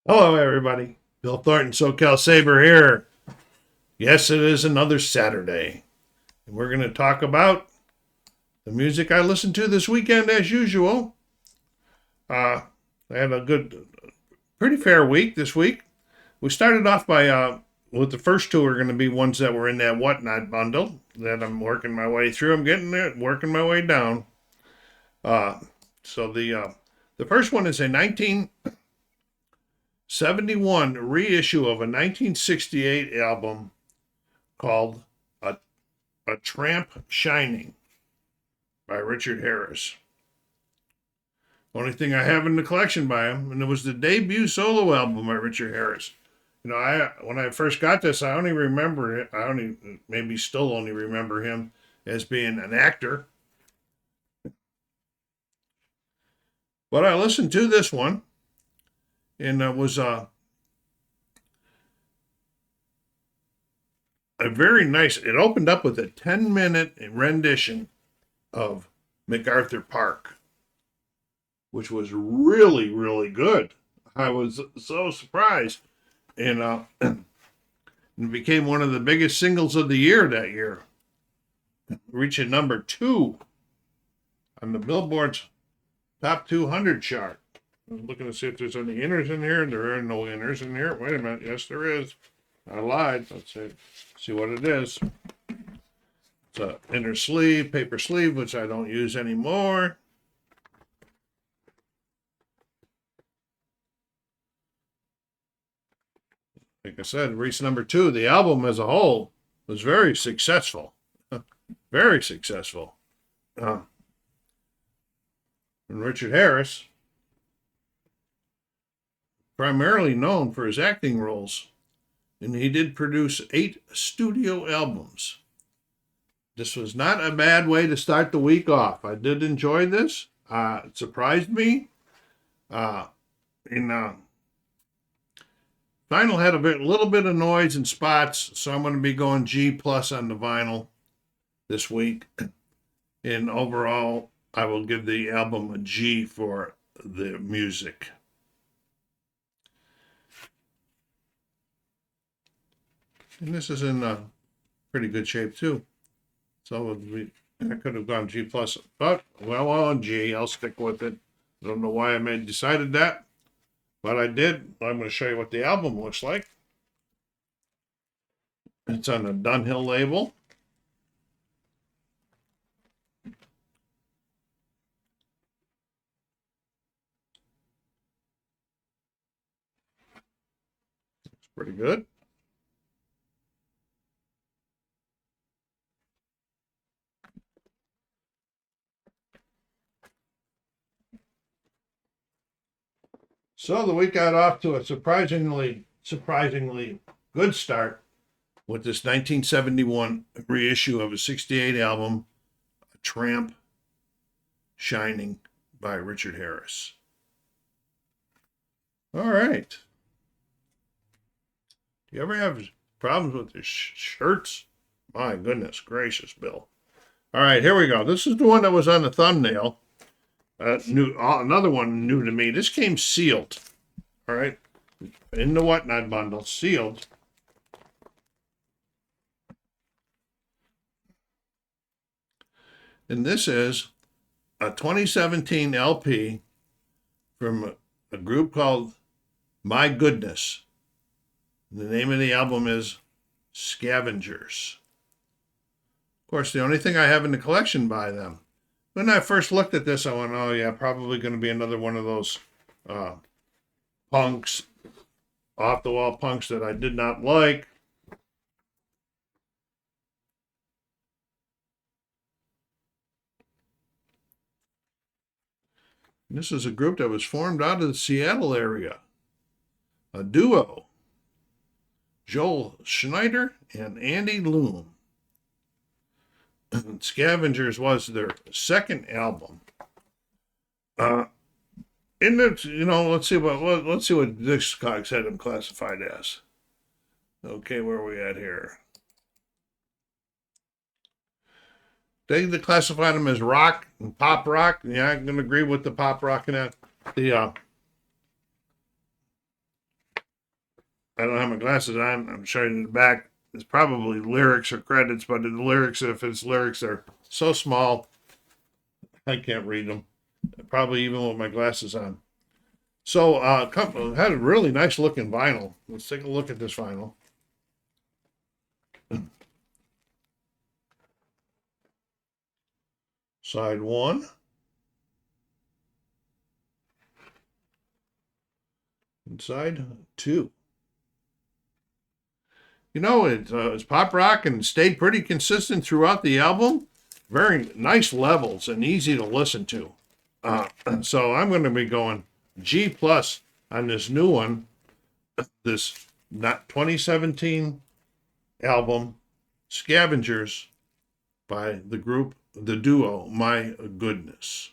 Hello, everybody. Bill Thornton, SoCal Saber here. Yes, it is another Saturday. And we're going to talk about the music I listened to this weekend, as usual. I had a pretty fair week this week. We started off with the first two are going to be ones that were in that Whatnot bundle that I'm working my way through. I'm getting there, working my way down. Uh, so the first one is a 1971 reissue of a 1968 album called A, A Tramp Shining by Richard Harris. Only thing I have in the collection by him, and it was the debut solo album by Richard Harris. When I first got this, I only remember it. I only maybe still only remember him as being an actor. But I listened to this one, and it was a very nice. It opened up with a 10-minute rendition of MacArthur Park, which was really, really good. I was so surprised. And it became one of the biggest singles of the year that year, reaching number 2 on the Billboard's Top 200 chart. I'm looking to see if there's any inners in here. There are no inners in here. Wait a minute. Yes, there is. I lied. Let's see what it is. It's a inner sleeve, paper sleeve, which I don't use anymore. Like I said, reached number 2. The album as a whole was very successful. Very successful. And Richard Harris, primarily known for his acting roles, and he did produce 8 studio albums. This was not a bad way to start the week off. I did enjoy this. It surprised me. In Vinyl had little bit of noise and spots, so I'm going to be going G plus on the vinyl this week. And overall, I will give the album a G for the music. And this is in pretty good shape too. So I could have gone G plus, but on G, I'll stick with it. I don't know why I decided that, but I did. I'm going to show you what the album looks like. It's on a Dunhill label. It's pretty good. So the week got off to a surprisingly good start with this 1971 reissue of a 68 album, A Tramp Shining by Richard Harris. All right. Do you ever have problems with your shirts? My goodness gracious, Bill. All right, here we go. This is the one that was on the thumbnail. Another one new to me. This came sealed. All right, in the Whatnot bundle, sealed. And this is a 2017 LP from a group called My Goodness. The name of the album is Scavengers. Of course, the only thing I have in the collection by them. When I first looked at this, I went, oh, yeah, probably going to be another one of those punks, off the wall punks that I did not like. And this is a group that was formed out of the Seattle area, a duo, Joel Schneider and Andy Loom. Scavengers was their second album. In it, let's see what Discogs had them classified as. Okay, where are we at here? They classified them as rock and pop rock. Yeah, I can agree with the pop rock and that. The I don't have my glasses on. I'm showing you the back. It's probably lyrics or credits, but the lyrics, if it's lyrics, they're so small I can't read them. Probably even with my glasses on. So, had a really nice looking vinyl. Let's take a look at this vinyl. Side one. And side two. You know, it's pop rock and stayed pretty consistent throughout the album. Very nice levels and easy to listen to. So I'm going to be going G plus on this new one, this not 2017 album, Scavengers, by the duo My Goodness.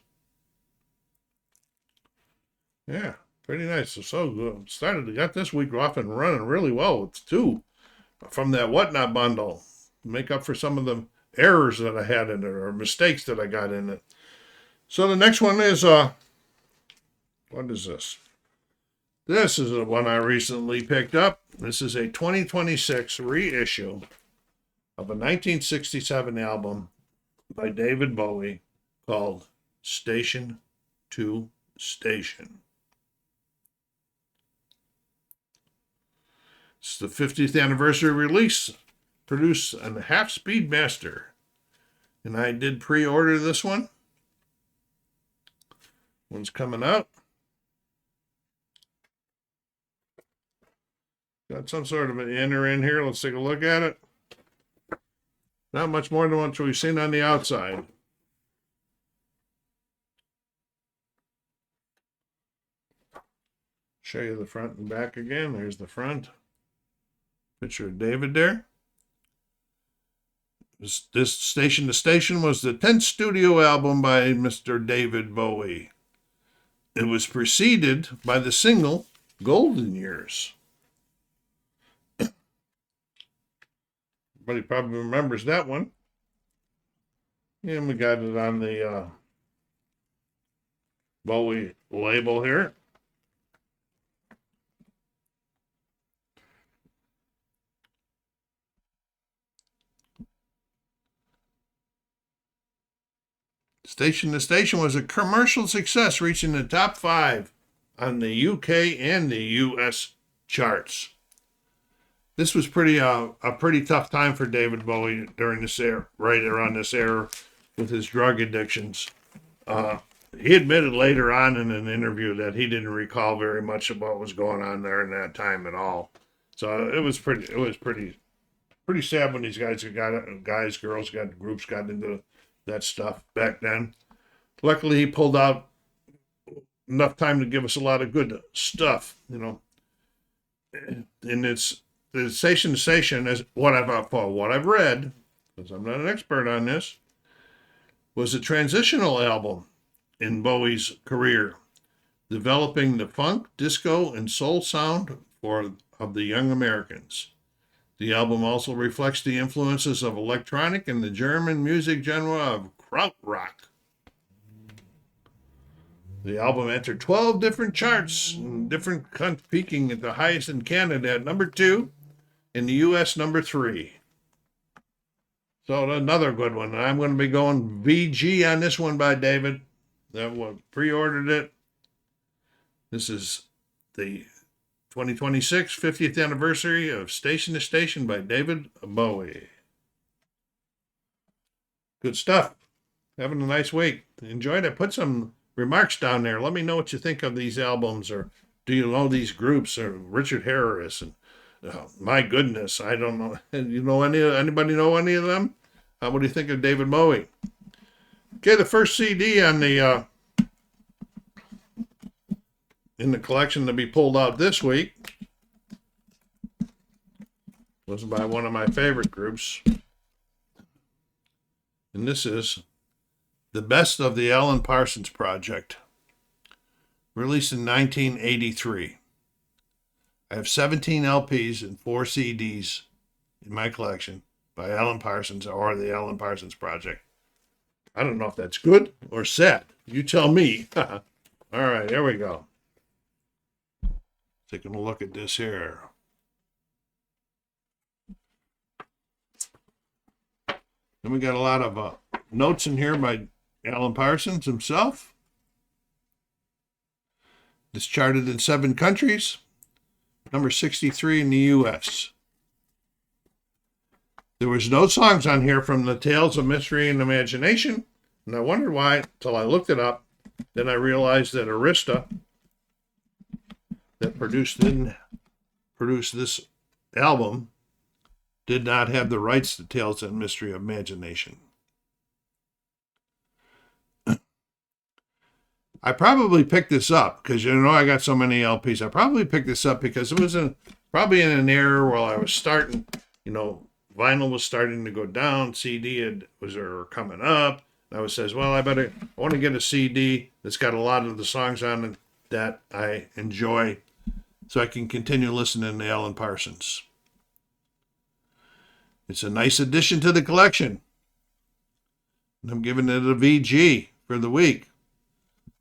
Yeah, pretty nice. So good. Got this week off and running really well with two from that Whatnot bundle. Make up for some of the errors that I had in it or mistakes that I got in it. So the next one is what is this? This is the one I recently picked up. This is a 2026 reissue of a 1967 album by David Bowie called Station to Station. It's the 50th anniversary release, produced on the Half Speed Master. And I did pre-order this one. One's coming out. Got some sort of an inner in here. Let's take a look at it. Not much more than what we've seen on the outside. Show you the front and back again. There's the front. Picture of David there. This Station to Station was the 10th studio album by Mr. David Bowie. It was preceded by the single Golden Years. Everybody probably remembers that one. And we got it on the Bowie label here. Station to Station was a commercial success, reaching the top 5 on the UK and the US charts. This was a pretty tough time for David Bowie during this era, right around this era, with his drug addictions. He admitted later on in an interview that he didn't recall very much of what was going on there in that time at all. So it was pretty sad when these guys girls got groups got into that stuff back then. Luckily, he pulled out enough time to give us a lot of good stuff, you know. And it's the Station to Station, as what I've read, because I'm not an expert on this, was a transitional album in Bowie's career, developing the funk, disco, and soul sound of the young Americans. The album also reflects the influences of electronic and the German music genre of krautrock. The album entered 12 different charts, peaking at the highest in Canada at number 2, in the US number 3. So another good one. I'm going to be going VG on this one by David. That one pre-ordered it. This is the 2026 50th anniversary of Station to Station by David Bowie. Good stuff. Having a nice week. Enjoyed it. Put some remarks down there. Let me know what you think of these albums, or do you know these groups, or Richard Harris and My Goodness. I don't know. You know anybody know any of them? What do you think of David Bowie? Okay, the first CD on the in the collection to be pulled out this week was by one of my favorite groups. And this is The Best of the Alan Parsons Project, released in 1983. I have 17 LPs and 4 CDs in my collection by Alan Parsons or the Alan Parsons Project. I don't know if that's good or sad. You tell me. All right, here we go. Taking a look at this here. Then we got a lot of notes in here by Alan Parsons himself. This charted in 7 countries, number 63 in the U.S. There was no songs on here from the Tales of Mystery and Imagination, and I wondered why until I looked it up. Then I realized that Arista, that produced this album, did not have the rights to Tales of Mystery and Imagination. I probably picked this up because, I got so many LPs. I probably picked this up because it was probably in an era where I was starting, vinyl was starting to go down. CD was coming up. And I says, well, I want to get a CD that's got a lot of the songs on it that I enjoy so I can continue listening to Alan Parsons. It's a nice addition to the collection. And I'm giving it a VG for the week.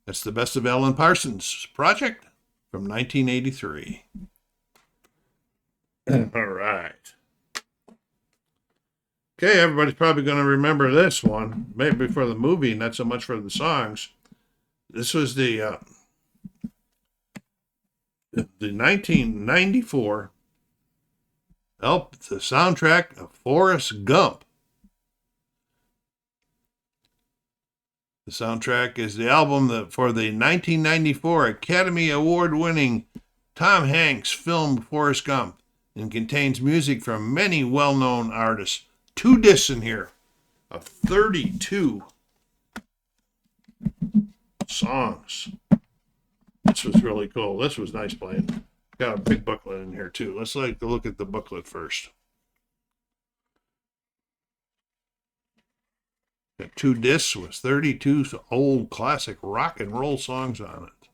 That's the best of Alan Parsons Project from 1983. All right. Okay, everybody's probably going to remember this one, maybe for the movie, not so much for the songs. This was the 1994 the soundtrack of Forrest Gump. The soundtrack is the album for the 1994 Academy Award-winning Tom Hanks film Forrest Gump and contains music from many well-known artists. 2 discs in here of 32 songs. This was really cool. This was nice playing. Got a big booklet in here too. Let's take a look at the booklet first. Got 2 discs with 32 old classic rock and roll songs on it.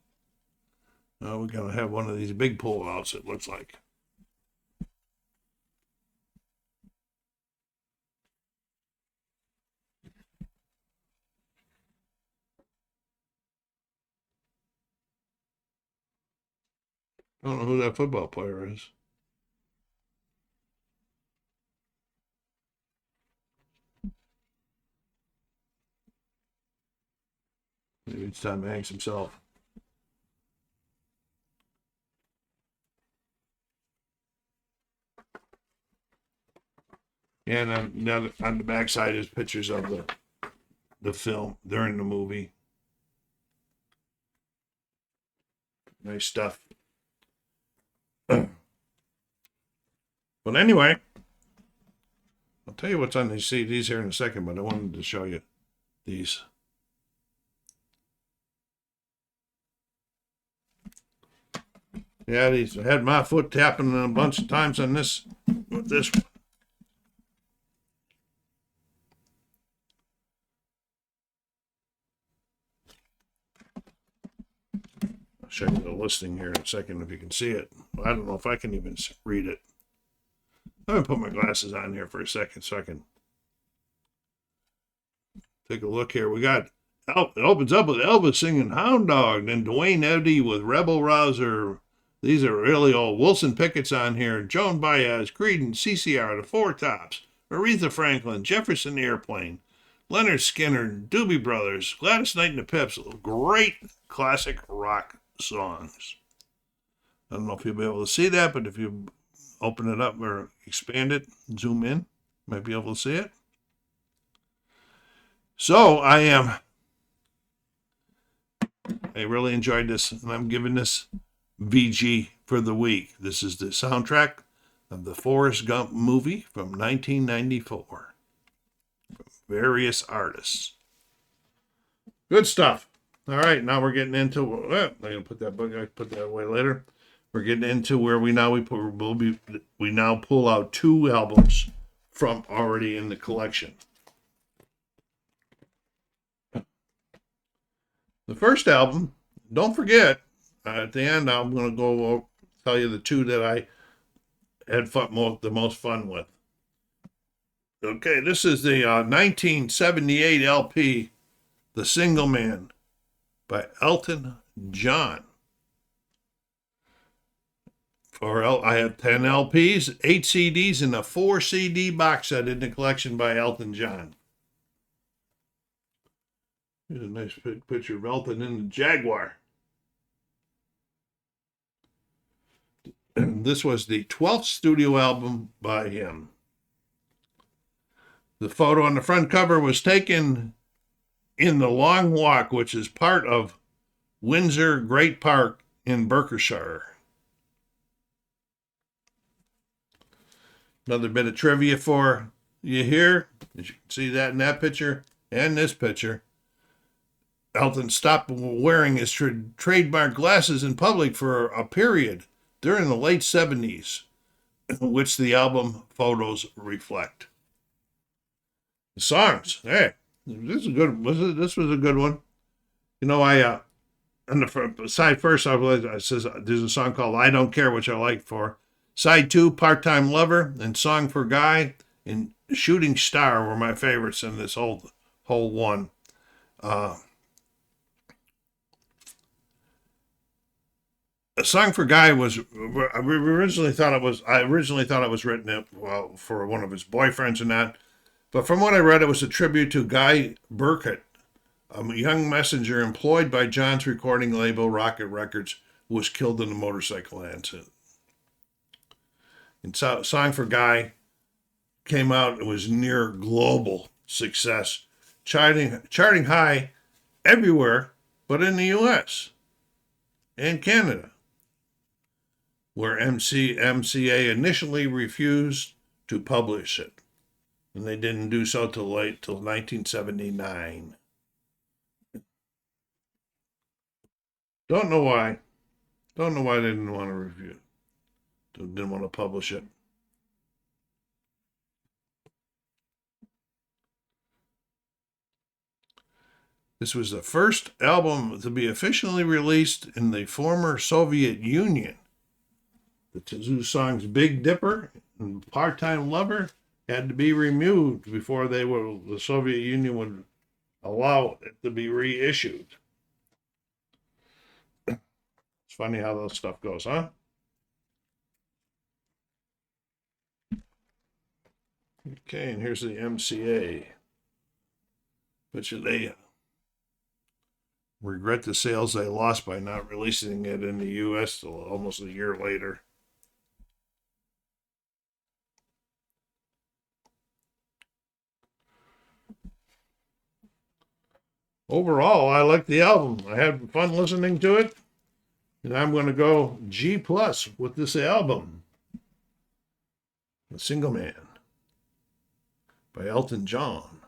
Now we're going to have one of these big pullouts, it looks like. I don't know who that football player is. Maybe it's Tom Hanks himself. And on the backside is pictures of the film during the movie. Nice stuff. But anyway, I'll tell you what's on these CDs here in a second, but I wanted to show you these. Yeah, these I had my foot tapping a bunch of times on this with this one. I'll show you the listing here in a second if you can see it. I don't know if I can even read it. I'm going to put my glasses on here for a second so I can take a look here. We got, it opens up with Elvis singing Hound Dog, then Dwayne Eddy with Rebel Rouser. These are really old. Wilson Pickett's on here. Joan Baez, Creedence, CCR, the Four Tops, Aretha Franklin, Jefferson Airplane, Leonard Skinner, Doobie Brothers, Gladys Knight and the Pips. Great classic rock songs. I don't know if you'll be able to see that, but if you open it up or expand it, zoom in, you might be able to see it. So I really enjoyed this, and I'm giving this VG for the week. This is the soundtrack of the Forrest Gump movie from 1994. From various artists. Good stuff. All right, now we're getting into. I'm gonna put that book. I put that away later. We're getting into where we now pull out 2 albums from already in the collection. The first album, don't forget. At the end, I'm going to go tell you the 2 that I had the most fun with. Okay, this is the 1978 LP, The Single Man, by Elton John. I have 10 LPs, 8 CDs, and a 4 CD box set in the collection by Elton John. Here's a nice picture of Elton in the Jaguar. This was the 12th studio album by him. The photo on the front cover was taken in the Long Walk, which is part of Windsor Great Park in Berkshire. Another bit of trivia for you here. As you can see that in that picture and this picture. Elton stopped wearing his trademark glasses in public for a period during the late 70s, which the album photos reflect. The songs, hey, this is good. This was a good one. You know, on the side first, I says there's a song called "I Don't Care," which I like for. Side 2, "Part-Time Lover" and "Song for Guy" and "Shooting Star" were my favorites in this whole one. A Song for Guy was I originally thought it was written for one of his boyfriends and that, but from what I read, it was a tribute to Guy Burkett, a young messenger employed by John's recording label Rocket Records, who was killed in a motorcycle accident. And Song for Guy came out, it was near global success, charting high everywhere but in the US and Canada, where MCA initially refused to publish it. And they didn't do so till 1979. Don't know why. Don't know why they didn't want to review it. Didn't want to publish it. This was the first album to be officially released in the former Soviet Union. The two songs "Big Dipper" and "Part-Time Lover" had to be removed before the Soviet Union would allow it to be reissued. It's funny how that stuff goes, huh? Okay, and here's the MCA. But they regret the sales they lost by not releasing it in the US till almost a year later. Overall, I like the album. I had fun listening to it. And I'm going to go G+ with this album. The Single Man by Elton John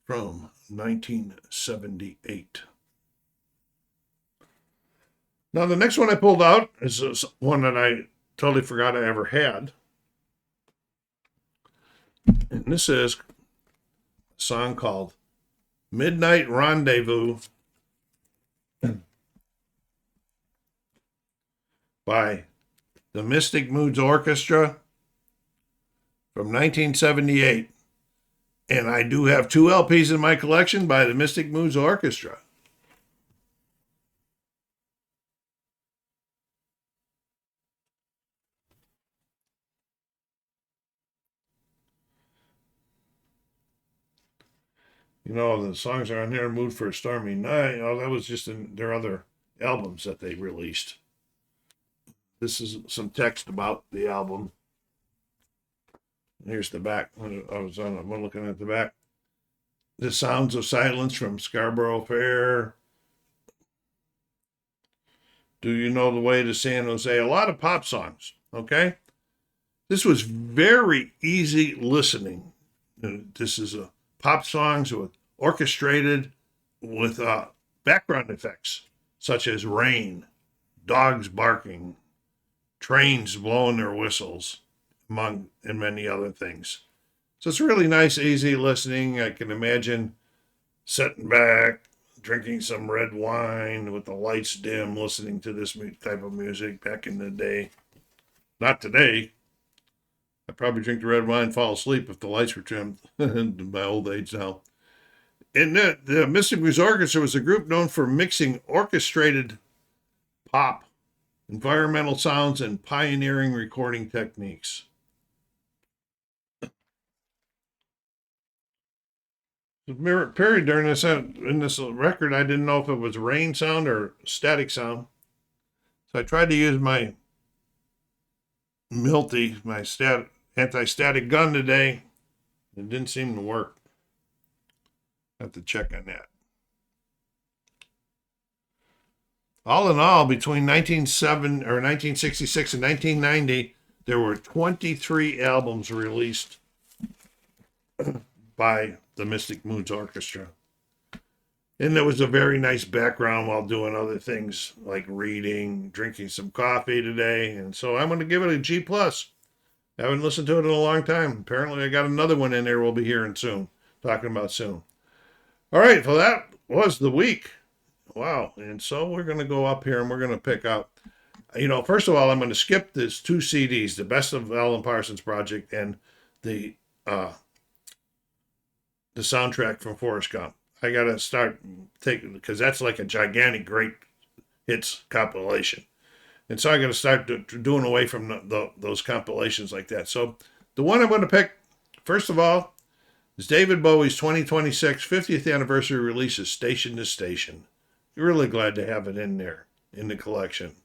from 1978. Now, the next one I pulled out is one that I totally forgot I ever had. And this is a song called "Midnight Rendezvous" by the Mystic Moods Orchestra from 1978. And I do have 2 LPs in my collection by the Mystic Moods Orchestra. You know, the songs are on here, "Mood for a Stormy Night." Oh, that was just in their other albums that they released. This is some text about the album. Here's the back. I'm looking at the back. "The Sounds of Silence" from Scarborough Fair. "Do You Know the Way to San Jose?" A lot of pop songs, okay? This was very easy listening. This is a pop songs with orchestrated with background effects such as rain, dogs barking, trains blowing their whistles, among and many other things. So it's really nice, easy listening. I can imagine sitting back, drinking some red wine with the lights dim, listening to this type of music back in the day. Not today. I'd probably drink the red wine and fall asleep if the lights were trimmed in my old age now. And the Mystic Moods Orchestra was a group known for mixing orchestrated pop, environmental sounds, and pioneering recording techniques. The period during this in this record, I didn't know if it was rain sound or static sound. So I tried to use my Milty, my anti-static gun today. It didn't seem to work. I have to check on that. All in all, between 1966 and 1990, there were 23 albums released by the Mystic Moods Orchestra. And there was a very nice background while doing other things like reading, drinking some coffee today. And so I'm going to give it a G+. I haven't listened to it in a long time. Apparently I got another one in there we'll be hearing soon, talking about soon. All right, so that was the week. Wow. And so we're going to go up here and we're going to pick out, first of all, I'm going to skip this 2 CDs, the Best of Alan Parsons Project and the soundtrack from Forrest Gump. I got to start taking, because that's like a gigantic great hits compilation. And so I got to start doing away from those compilations like that. So the one I'm going to pick, first of all, is David Bowie's 2026 50th anniversary release of Station to Station. You're really glad to have it in there, in the collection.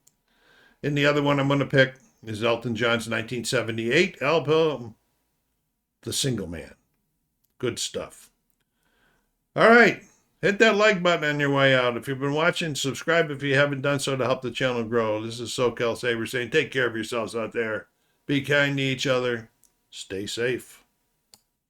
And the other one I'm going to pick is Elton John's 1978 album, The Single Man. Good stuff. All right. Hit that like button on your way out. If you've been watching, subscribe if you haven't done so to help the channel grow. This is SoCal Saber saying take care of yourselves out there. Be kind to each other. Stay safe.